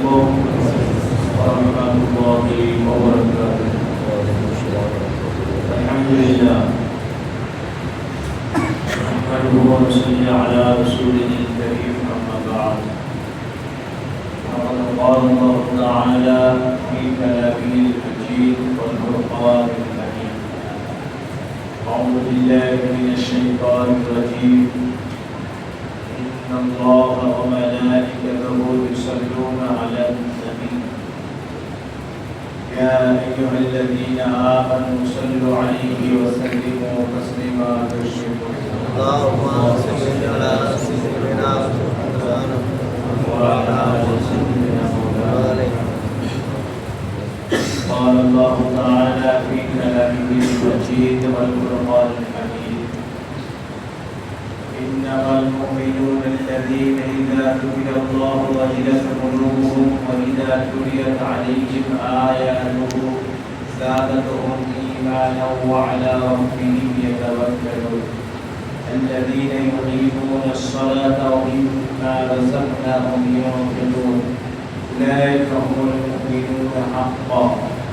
عليكم ورحمة الله وبركاته. الحمد لله نحمده ونصلي على رسوله الكريم أما بعد. فقد قال الله تعالى في كلامه المجيد والفرقان الحميد: أعوذ بالله من الشيطان الرجيم. إن الله وملائكته يصلون على النبي يا أيها الذين آمنوا صلوا عليه وسلموا تسليما. اللهم صل على سيدنا محمد وعلى آل سيدنا محمد. قال الله تعالى في كلامه المجيد والفرقان الحميد: إنما المؤمنون الذين إذا ذكر الله وجلت قلوبهم وإذا تليت عليهم آياته زادتهم إيمانا وعلى ربهم يتوكلون الذين يقيمون الصلاة ومما رزقناهم ينفقون أولئك هم المؤمنون حقا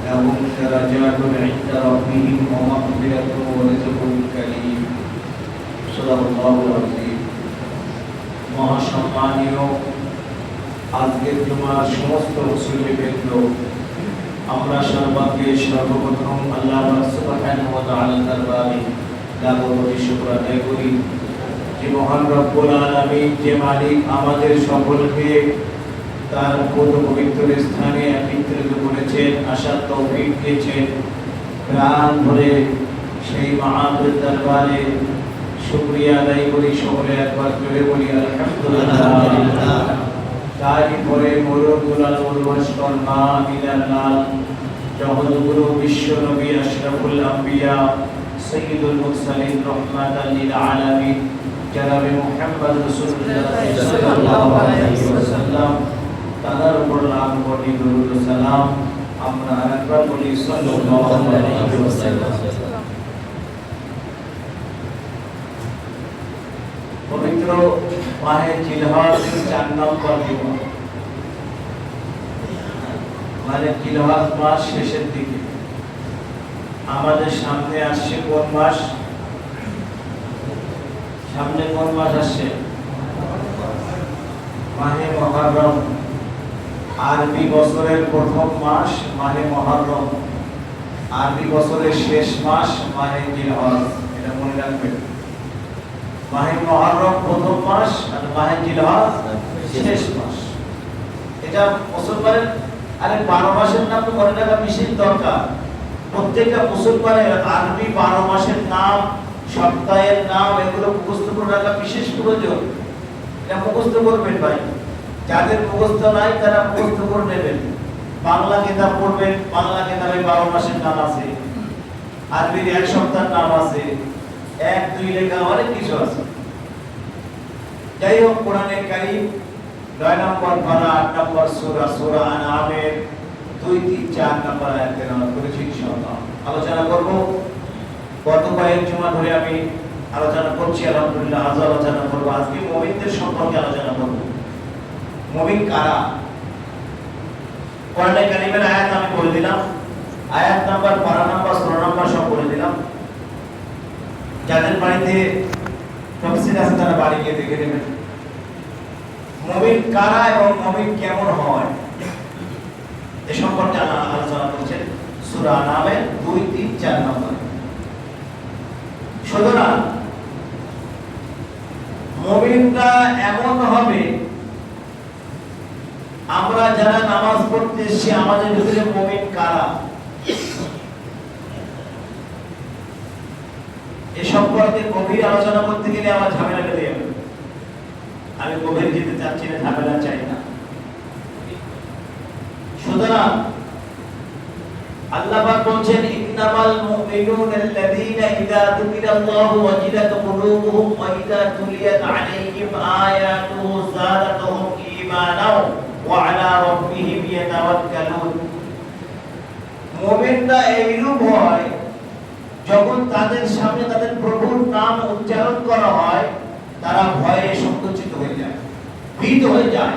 لهم درجات عند ربهم ومغفرة ورزق كريم. মহাসম্মানীয় আজকের জুমার সমস্ত মুসলিমবৃন্দ, আমরা সর্বপ্রথম আল্লাহ সুবহানাহু ওয়া তাআলার দরবারে লাখো কোটি শুকর আদায় করি যে মহান রব্বুল আলামিন, যে মালিক আমাদের সকলকে তার পবিত্র স্থানে একত্রিত করেছেন, আসার তৌফিক দিয়েছেন। প্রাণ ভরে সেই মহানের দরবারে শুকরিয়া আদায় করি। সকলে একবার জোরে বলি আলহামদুলিল্লাহ। তারপরে মরুদুলাল মুরওয়াশকর মা মিলাল্লাহ জগৎগুরু বিশ্ব নবী আশরাফুল আম্বিয়া সাইয়্যিদুল মুরসালিন রাহমাতাল লিল আলামিন জনাবে মুহাম্মদ রাসূলুল্লাহ সাল্লাল্লাহু আলাইহি ওয়াসাল্লাম, তার উপর লাখ কোটি দরুদ ও সালাম। আমরা একবার বলি সাল্লাল্লাহু আলাইহি ওয়াসাল্লাম। পবিত্র মাহে জিলহজ 4 নম্বর দিন, মানে জিলহজ মাস শেষের দিকে। আমাদের সামনে আসছে কোন মাস? সামনে কোন মাস আসছে? মাহে মুহররম। আরবি বছরের প্রথম মাস মাহে মুহররম, আরবি বছরের শেষ মাস মাহে জিলহজ। এটা মনে রাখবেন। মাহে মুহররম প্রথম মাস আর মাহে জিলহজ শেষ মাস। এটা মুসলমানের 12 মাসের নাম তো মনে রাখা বিশেষ দরকার। প্রত্যেকটা মুসলমানের আরবি 12 মাসের নাম, সপ্তাহের নাম এগুলো মুখস্থ করে রাখা বিশেষ প্রয়োজন। এটা মুখস্থ করবেন ভাই। যাদের মুখস্থ নাই তারা মুখস্থ করে নেবেন। বাংলা কিতাব পড়বেন, বাংলা কিতাবে 12 মাসের নাম আছে, আরবির এক সপ্তাহের নাম আছে, 1 2 লেখা অনেক কিছু আছে। যাই হোক, কোরআনে কারীম 9 নম্বর পারা 8 নম্বর সূরা সূরা আনআমের 2 3 4 নম্বর আয়াত তেলাওয়াত করেছি। ইনশাআল্লাহ আলোচনা করব। গত কয়েক জুমা ধরে আমি আলোচনা করছি, আলহামদুলিল্লাহ আজ আলোচনা করব। আজকে মুমিনদের সম্পর্কে আলোচনা করব। মুমিন কারা? কোরআনে কারীমের আয়াত আমি বলে দিলাম, আয়াত নাম্বার, পারা নাম্বার, সূরা নাম্বার সব বলে দিলাম। যাদের বাড়িতে তাফসীর আছে তারা বাড়ি গিয়ে দেখে নেবেন মুমিন কারা এবং মুমিন কেমন হয় এ সম্পর্কে আলোচনা করছেন সূরা আনআমের 2 3 4 নম্বর। সুতরাং মুমিনরা এমন হবে, আমরা যারা নামাজ পড়তে এসেছি আমাদের ভিতরে মুমিন কারা এ সম্পর্কে গভীর আলোচনা করতে গেলে আমার ঝামেলা বেঁধে যাবে। আমি গভীর যেতে চাচ্ছি না, ঝামেলা চাই না। সুতরাং আল্লাহ পাক বলেন, ইন্নামাল মুমিনুনাল্লাযীনা ইযা যুকিরাল্লাহু ওয়াজিলাত কুলুবুহুম ওয়া ইযা তুলিয়াত আলাইহিম আয়াতুহু যাদাতুহুম ঈমানাও ওয়া আলা রাব্বিহিম ইয়াতাওয়াক্কালুন। মুমিনরা এইরূপ হয় যখন তাদের সামনে তাদের প্রভুর নাম উচ্চারণ করা হয় তারা ভয়ে সংকুচিত হয়ে যায়, ভীত হয়ে যায়।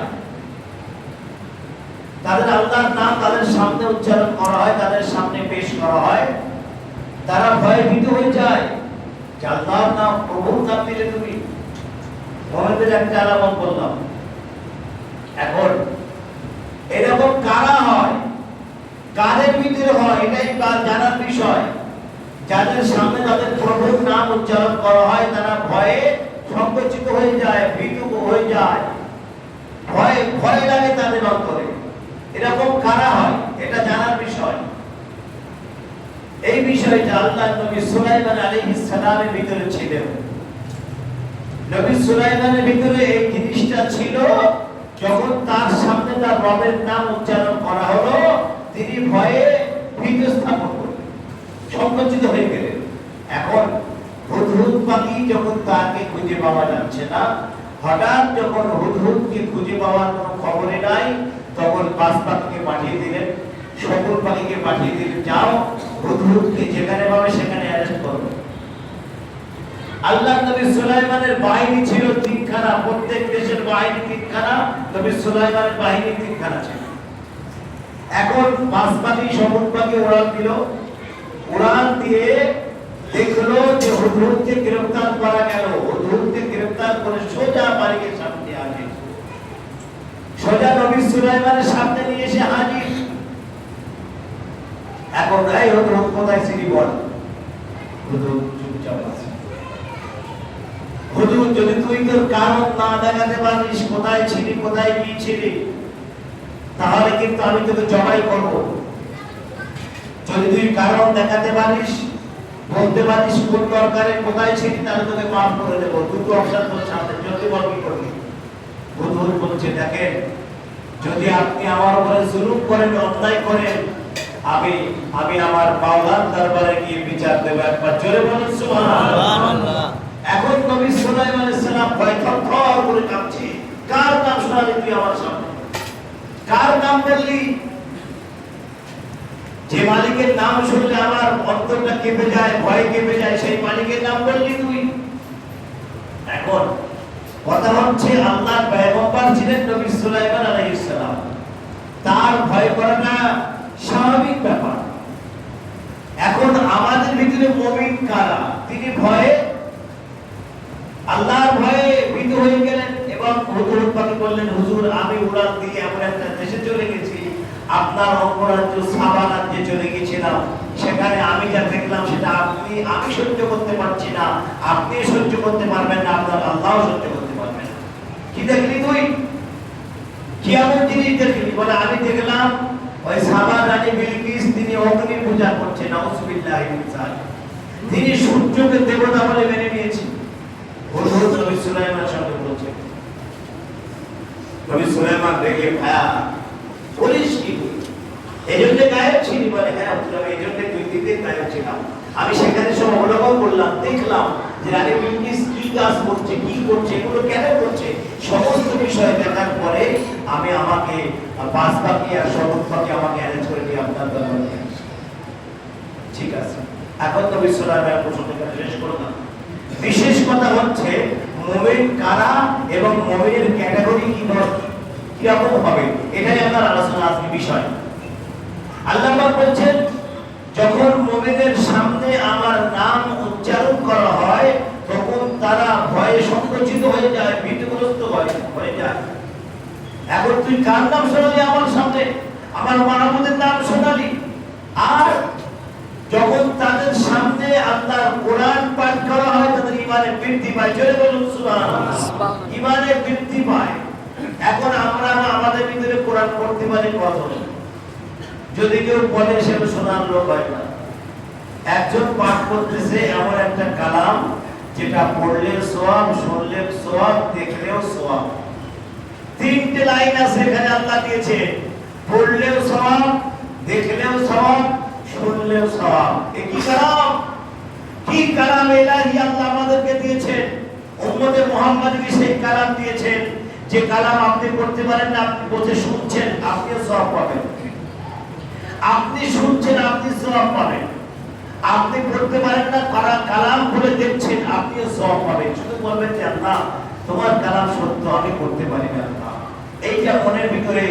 তাদের আল্লাহর নাম তাদের সামনে উচ্চারণ করা হয়, তাদের সামনে পেশ করা হয়, তারা ভয়ে ভীত হয়ে যায় যে আল্লাহর নাম, প্রভুর নাম দিলে তুমি মুমিনদের একটা আলামত বললাম। এখন এরকম কারা হয়, কাদের ভিতরে হয়, এটাই জানার বিষয়। যাদের সামনে তাদের প্রভুর নাম উচ্চারণ করা হয় তারা ভয়ে সংকুচিত হয়ে যায়, ভীত হয়ে যায়, ভয় ভয় লাগে তাদের অন্তরে। এরকম কারা হয় এটা জানার বিষয়। এই বিষয়টা আল্লাহর নবী সুলাইমান আলাইহিস সালামের ভিতরে ছিল। নবী সুলাইমানের ভিতরে এই জিনিসটা ছিল, যখন তার সামনে তার রবের নাম উচ্চারণ করা হলো তিনি ভয়ে ভীত স্থাপন করলেন, সংকুচিত হয়ে গেলেন। এখন হুদহুদ পাখি যখন তাকে খুঁজে পাওয়া যাচ্ছে না, হঠাৎ যখন হুদহুদকে খুঁজে পাওয়ার কোনো খবরে নাই, তখন বাজ পাখিকে পাঠিয়ে দিলেন, শকুন পাখিকে পাঠিয়ে দিলেন, যাও হুদহুদকে যেখানে পাবে সেখানে অ্যারেস্ট করো। আল্লাহর নবী সুলাইমানের বাহিনী ছিল তিনখানা, প্রত্যেক দেশের বাহিনী তিনখানা, নবী সুলাইমানের বাহিনী তিনখানা ছিল। এখন বাজ পাখি শকুন পাখি উড়াল দিল, উড়াল দিয়ে দেখলো যে হুদহুদকে গ্রেফতার করা গেল। হুদহুদকে গ্রেফতার করে সোজা মালিকের সামনে হাজির, সোজা নবী সুলাইমানের সামনে নিয়ে এসে হাজির। এখন এই হুদহুদ কোথায় ছিলি বল? হুদহুদ চুপচাপ আছে। হুদহুদ, যদি তুই তোর কারণ না দেখাতে পারিস কোথায় ছিলি, কোথায় গিয়েছিলি, তাহলে কিন্তু আমি তোকে জবাই করব। যদি তুই কারণ দেখাতে পারিস, বলতে পারিস কোন দরকারে কোথায় ছিলি, তাহলে তোকে মাফ করে দেবো। দুটো অপশন তোর সামনে, যদি বল কি করবি? হুদহুদ বলছে, দেখেন যদি আপনি আমার উপরে জুলুম করেন, অন্যায় করেন, আমি আমার মাওলার দরবারে গিয়ে বিচার দেব। একবার জোরে বলুন সুবহানাল্লাহ। এখন নবী সুলাইমান আলাইহিস সালাম ভয় থরথর করে কাঁপছে। কার নাম শোনালি তুই আমার সামনে? কার নাম বললি? যে মালিকের নাম শুনলে আমার অন্তরটা কেঁপে যায়, ভয় কেঁপে যায়, সেই মালিকের নাম বললি তুই? এখন কথা হচ্ছে আল্লাহর পয়গম্বর ছিলেন নবী সুলাইমান আলাইহিস সালাম, তার ভয় করাটা স্বাভাবিক ব্যাপার। এখন আমাদের ভিতরে মুমিন কারা? তিনি ভয়ে, আল্লাহর ভয়ে ভীত হয়ে গেলেন এবং হুদহুদ পাখি বললেন, হুজুর আমি উড়াল দিয়ে এমন একটা দেশে চলে গেছি, আপনার অঙ্গরাজ্য সাবা রাজ্যে চলে গেছিলাম, সেখানে আমি যা দেখলাম সেটা আমি সহ্য করতে পারছি না, আপনি সহ্য করতে পারবেন না, আপনার আল্লাহ সহ্য করতে পারবেন না। কি দেখলি তুই? কি এমন জিনিস দেখলি? বলে আমি দেখলাম ওই সাবা রানী বিলকিস তিনি অগ্নি পূজা করছেন, নাউযুবিল্লাহি মিন যালিক। তিনি সূর্যকে দেবতা বলে মেনে নিয়েছেন। হুদহুদ নবী সুলাইমানের সঙ্গে বলছে। নবী সুলাইমান দেখে, ভায়া বলিস কি তুই? এই জন্য গায়েব ছিলি? বলে হ্যাঁ হুজুর, এই জন্য 2 দিন গায়েব ছিলাম। আমি সেখানে সব অবলোকন করলাম, দেখলাম যে রানী বিলকিস কি কাজ করছে, কি করছে, এগুলো কেন করছে, সমস্ত বিষয় দেখার পরে আমাকে বাজ পাখি আর শকুন পাখি আমাকে অ্যারেঞ্জ করে দিয়ে আপনার দরবারে নিয়ে আসে। ঠিক আছে, এখন নবী সুলাইমান প্রশ্নটা শেষ করো না। বিশেষ কথা হচ্ছে মুমিন কারা এবং মুমিনের ক্যাটাগরি কি রকম হবে, এটাই আমার আলোচনা আজকে বিষয়। আল্লাহ পাক বলছেন, যখন মুমিনের সামনে আমার নাম উচ্চারণ করা হয় তখন তারা ভয়ে সংকুচিত হয়ে যায়, ভীতগ্রস্ত হয়ে যায়। এখন তুই কার নাম শোনালি আমার সামনে? আমার মাহবুবের নাম শোনালি। আর যখন তাদের সামনে আল্লাহর কোরআন পাঠ করা হয় তাদের ঈমানে বৃদ্ধি পায়। জোরে বলুন সুবহানাল্লাহ। ঈমানে বৃদ্ধি পায়। এখন আমরা আমাদের ভিতরে কোরআন পড়তে পারি কত? যদি কেউ বলে সে শোনার লোক হয় না। একজন পাঠ করতেছে এমন একটা কালাম যেটা পড়লে সওয়াব, শুনলে সওয়াব, দেখলেও সওয়াব। 3টে লাইন আছে এখানে আল্লাহ দিয়েছে, পড়লেও সওয়াব, দেখলেও সওয়াব, শুনলেও সওয়াব। কি কালাম? কি কালাম ইলাহি আল্লাহ আমাদেরকে দিয়েছেন, উম্মতে মুহাম্মাদকে সেই কালাম দিয়েছেন যে কালাম আপনি পড়তে পারেন না, আপনি বসে শুনছেন, আপনিও সওয়াব পাবেন। আপনি শুনছেন, আপনি সওয়াব পাবেন। আপনি পড়তে পারেন না, কালাম পড়ে দেখছেন, আপনিও সওয়াব পাবেন। শুধু বলবেন যে আল্লাহ তোমার কালাম সত্য, আমি পড়তে পারি না। আল্লাহ, এইটা মনের ভিতরে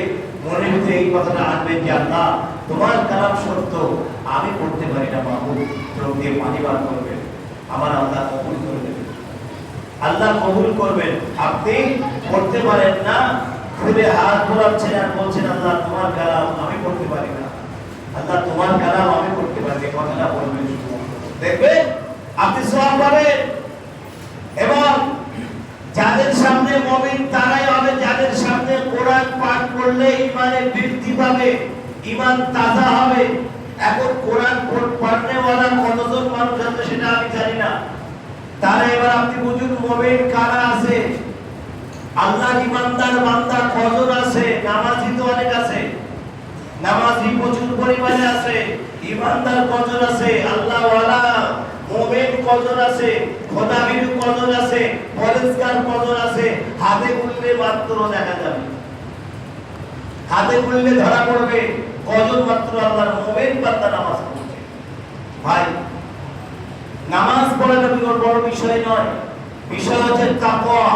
মনের ভিতরে এই কথাটা আনবেন যে আল্লাহ তোমার কালাম সত্য, আমি পড়তে পারি না মাহবুব, চোখ দিয়ে পানি বার করবেন, আমার আল্লাহ কবুল করে দেবেন, আল্লাহ কবুল করবেন। আপনি পড়তে পারেন না, খুলে হাত ঘোরাচ্ছেন আর বলছেন আল্লাহ তোমার কালাম আমি পড়তে পারি না, আল্লাহ তোমার কালাম আমি পড়তে পারি না, কথাটা বলবেন, দেখবেন আপনি সওয়াব পাবেন। এবং যাদের সামনে মুমিন তারাই হবে যাদের সামনে কোরআন পাঠ করলে ঈমানের বৃদ্ধি পাবে, ঈমান তাজা হবে। এখন কোরআন পড়নেওয়ালা কতজন মানুষ আছে সেটা আমি জানি না, তারা এবার আপনি বুঝুন মুমিন কারা আছে। আল্লাহর ঈমানদার বান্দা কজন আছে? নামাজি তো অনেক আছে, নামাজি প্রচুর পরিমাণে আছে, ঈমানদার কজন আছে? আল্লাহ ওয়ালা মুমিন কজন আছে? খোদাভীরু কজন আছে? পরেজগার কজন আছে? হাতে গুনলে মাত্র দেখা যাবে, হাতে গুনলে ধরা পড়বে কজন মাত্র আল্লাহর মুমিন বান্দা নামাজ পড়ছে। ভাই নামাজ পড়াটা কোনো বড় বিষয় নয়, বিষয় হচ্ছে তাকওয়া।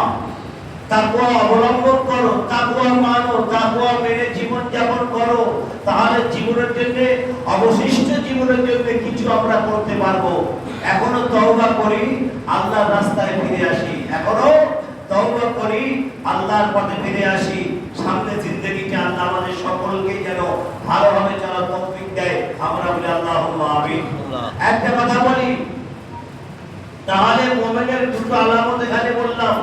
তাকওয়া অবলম্বন করো, তাকওয়া মানো, তাকওয়া মেনে জীবন যাপন করো, তাহলে জীবনের জন্য অবশিষ্ট জীবনের জন্য কিছু আমরা করতে পারবো। এখনো তওবা করি, আল্লাহর রাস্তায় ফিরে আসি, এখনো তওবা করি, আল্লাহর পথে ফিরে আসি। সামনে জিন্দেগিটা আল্লাহ আমাদের সকলকে যেন ভালোভাবে চলার তৌফিক দেয়, আমরা বলি আল্লাহুম্মা আমিন। একটা কথা বলি, তাহলে মুমিনের দুটো আলামত এখানে বললাম,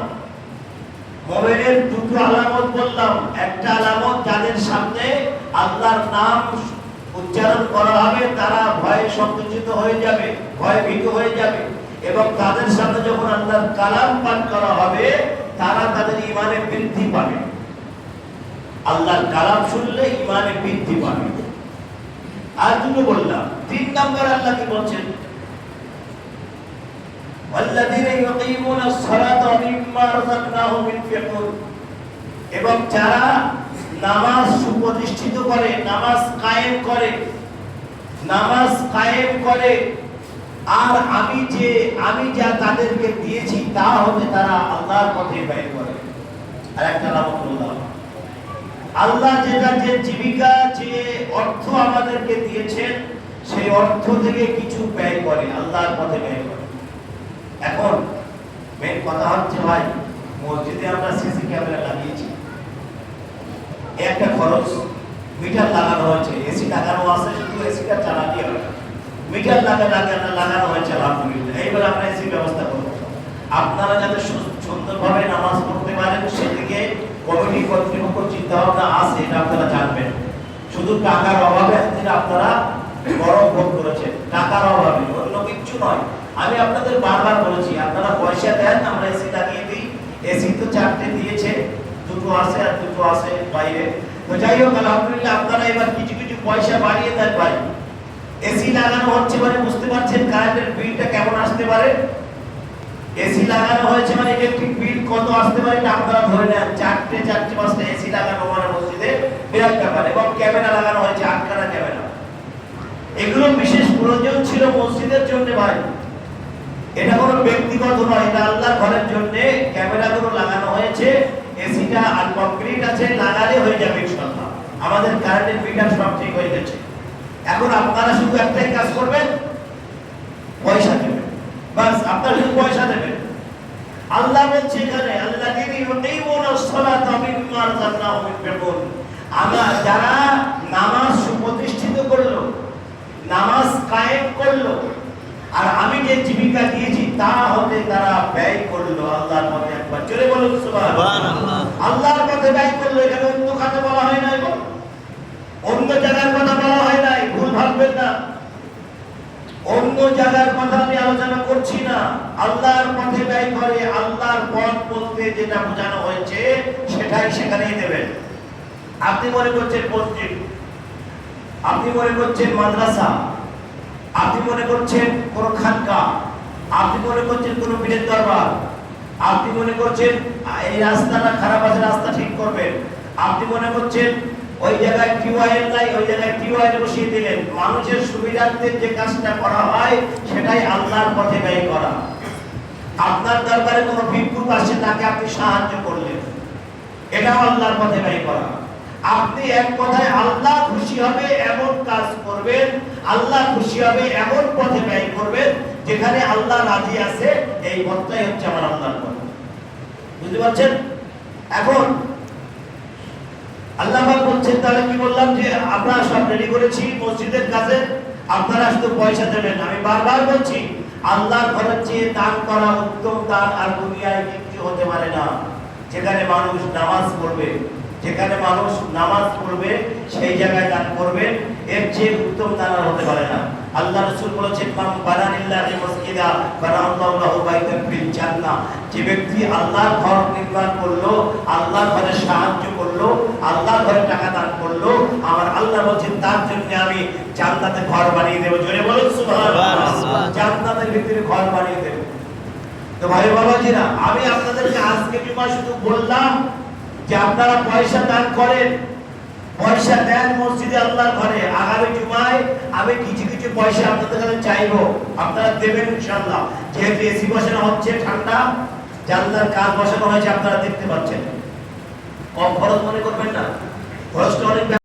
মুমিনের দুটো আলামত বললাম। একটা আলামত যাদের সামনে আল্লাহর নাম উচ্চারণ করা হবে তারা ভয়ে সংকুচিত হয়ে যাবে, ভয়ে ভীত হয়ে যাবে, এবং তাদের সামনে যখন আল্লাহর কালাম পাঠ করা হবে তারা তাদের ঈমানে বৃদ্ধি পাবে। আল্লাহর কালাম শুনলে ঈমানে বৃদ্ধি পাবে। আর দুটো বললাম। তিন নম্বর আল্লাহ কি বলছেন? والذين يقيمون الصلاة ومما رزقناهم ينفقون। এবং যারা নামাজ সুপ্রতিষ্ঠিত করে, নামাজ কায়েম করে, নামাজ কায়েম করে, আর আমি যা তাদেরকে দিয়েছি তা হতে তারা আল্লাহর পথে ব্যয় করে। আর একটা নাম বললাম, আল্লাহ যে জীবিকা যে অর্থ আমাদেরকে দিয়েছেন সেই অর্থ থেকে কিছু ব্যয় করে, আল্লাহর পথে ব্যয় করে। এখন মেন কথা হচ্ছে ভাই, মসজিদে আমরা সিসি ক্যামেরা লাগিয়েছি, একটা খরচ, মিটার লাগানো হয়েছে, এসি লাগানো আছে, শুধু এসিটা চালাতে হবে, মিটার লাগানো হয়েছে আলহামদুলিল্লাহ। এইবার আমরা এসি ব্যবস্থা করব। আপনারা যাতে সুন্দরভাবে নামাজ পড়তে পারেন সেদিকে কমিটি কর্তৃপক্ষ চিন্তা ভাবনা আছে, এটা আপনারা জানবেন। শুধু টাকার অভাবে আপনারা গরম ভোগ করেছেন, টাকার অভাবে, অন্য কিছু নয়। আমি আপনাদের বারবার বলেছি আপনারা পয়সা দেন, আমরা এসি লাগিয়ে দিই। এসি তো 4টে দিয়েছে, দুটো আছে আর দুটো আছে বাইরে। তো যাই হোক আলহামদুলিল্লাহ, আপনারা এবার কিছু কিছু পয়সা বাড়িয়ে দেন ভাই। এসি লাগানো হচ্ছে মানে বুঝতে পারছেন কারেন্টের বিলটা কেমন আসতে পারে। এসি লাগানো হয়েছে মানে ইলেকট্রিক বিল কত আসতে পারে এটা আপনারা ধরে নেন। 4টে 5টে এসি লাগানো মানে মসজিদে বিরাট ব্যাপার। এবং ক্যামেরা লাগানো হয়েছে, 8খানা ক্যামেরা। এগুলো বিশেষ প্রয়োজন ছিল মসজিদের জন্য ভাই, এটা কোনো ব্যক্তিগত নয়, এটা আল্লাহর ঘরের জন্য ক্যামেরাগুলো লাগানো হয়েছে। এসিটা আর কংক্রিট আছে, লাগালে হয়ে যাবে ইনশাআল্লাহ। আমাদের কারেন্টের মিটার সব ঠিক হয়ে গেছে। এখন আপনারা শুধু একটাই কাজ করবেন, পয়সা দেবেন, বাস। আপনারা শুধু পয়সা দেবেন। আল্লাহ বলছে এখানে আল্লাযীনা ইউকিমুনাস সালাতা মিম্মা রাযাকনাহুম ইউনফিকুন। আমরা যারা নামাজ সুপ্রতিষ্ঠিত করলো, নামাজ কায়েম করলো, আর আমি যে জীবিকা দিয়েছি তা হতে তারা ব্যয় করলো আল্লাহর পথে। একবার জোরে বলুন সুবহানাল্লাহ। আল্লাহর পথে ব্যয় করলো। এখানে অন্য খাতে বলা হয় নাই, অন্য জায়গার কথা বলা হয় নাই, ভুল ভাববেন না। অন্য জায়গার কথা আমি আলোচনা করছি না। আল্লাহর পথে ব্যয় করে। আল্লাহর পথ বলতে যেটা বোঝানো হয়েছে সেটাই সেখানেই দেবেন। আপনি মনে করছেন মসজিদ, আপনি মনে করছেন মাদ্রাসা, আপনি মনে করছেন কোন খানকা, আপনি মনে করছেন কোন পীরের দরবার, আপনি মনে করছেন এই রাস্তাটা খারাপ আছে, রাস্তা ঠিক করবেন, আপনি মনে করছেন ওই জায়গায় টিউবওয়েল নাই, ওই জায়গায় টিউবওয়েল বসিয়ে দিলেন। মানুষের সুবিধার্থে যে কাজটা করা হয় সেটাই আল্লাহর পথে ব্যয় করা। আপনার দরবারে কোনো ভিক্ষুক আসে, তাকে আপনি সাহায্য করলেন, এটাও আল্লাহর পথে ব্যয় করা। আপনি এক কথায় আল্লাহ খুশি হবে এমন কাজ করবেন, আল্লাহ খুশি হবে এমন পথে ব্যয় করবেন যেখানে আল্লাহ রাজি আছে। এই পথটাই হচ্ছে আমার আল্লাহর পথ। বুঝতে পারছেন? এখন আল্লাহ পাক বলছেন, তাহলে কি বললাম যে আমরা সব রেডি করেছি মসজিদের কাজে, আপনারা শুধু পয়সা দেবেন। আমি বারবার বলছি, আল্লাহর ঘরের চেয়ে দান করা উত্তম দান আর দুনিয়ায় কিছু হতে পারে না। যেখানে মানুষ নামাজ পড়বে, যেখানে মানুষ নামাজ পড়বে সেই জায়গায় দান করবেন, এর চেয়ে উত্তম দান আর হতে পারে না। আল্লাহ রাসূল বলেছেন, মান বানালিল্লাহি মাসজিদা বানাল্লাহু লাহু বাইতান ফিল জান্নাহ। যে ব্যক্তি আল্লাহর ঘর নির্মাণ করলো, আল্লাহর ঘরে সাহায্য করলো, আল্লাহর ঘরে টাকা দান করলো, আমার আল্লাহ বলেন তার জন্য আমি জান্নাতে ঘর বানিয়ে দেব। জোরে বলুন সুবহানাল্লাহ। জান্নাতের ভিতরে ঘর বানিয়ে দেব। তো ভাই বাবাজিরা, আমি আপনাদেরকে আজকে জুমা শুধু বললাম যে আপনারা পয়সা দান করেন, পয়সা দেন মসজিদে আল্লাহর ঘরে। আগামী জুমায় আমি কিছু কিছু পয়সা আপনাদের কাছে চাইবো, আপনারা দেবেন ইনশাআল্লাহ। যেহেতু এসি বসানো হচ্ছে, ঠান্ডা জানলার কাজ বসানো হয়েছে, আপনারা দেখতে পাচ্ছেন। কম খরচ মনে করবেন না, খরচটা অনেক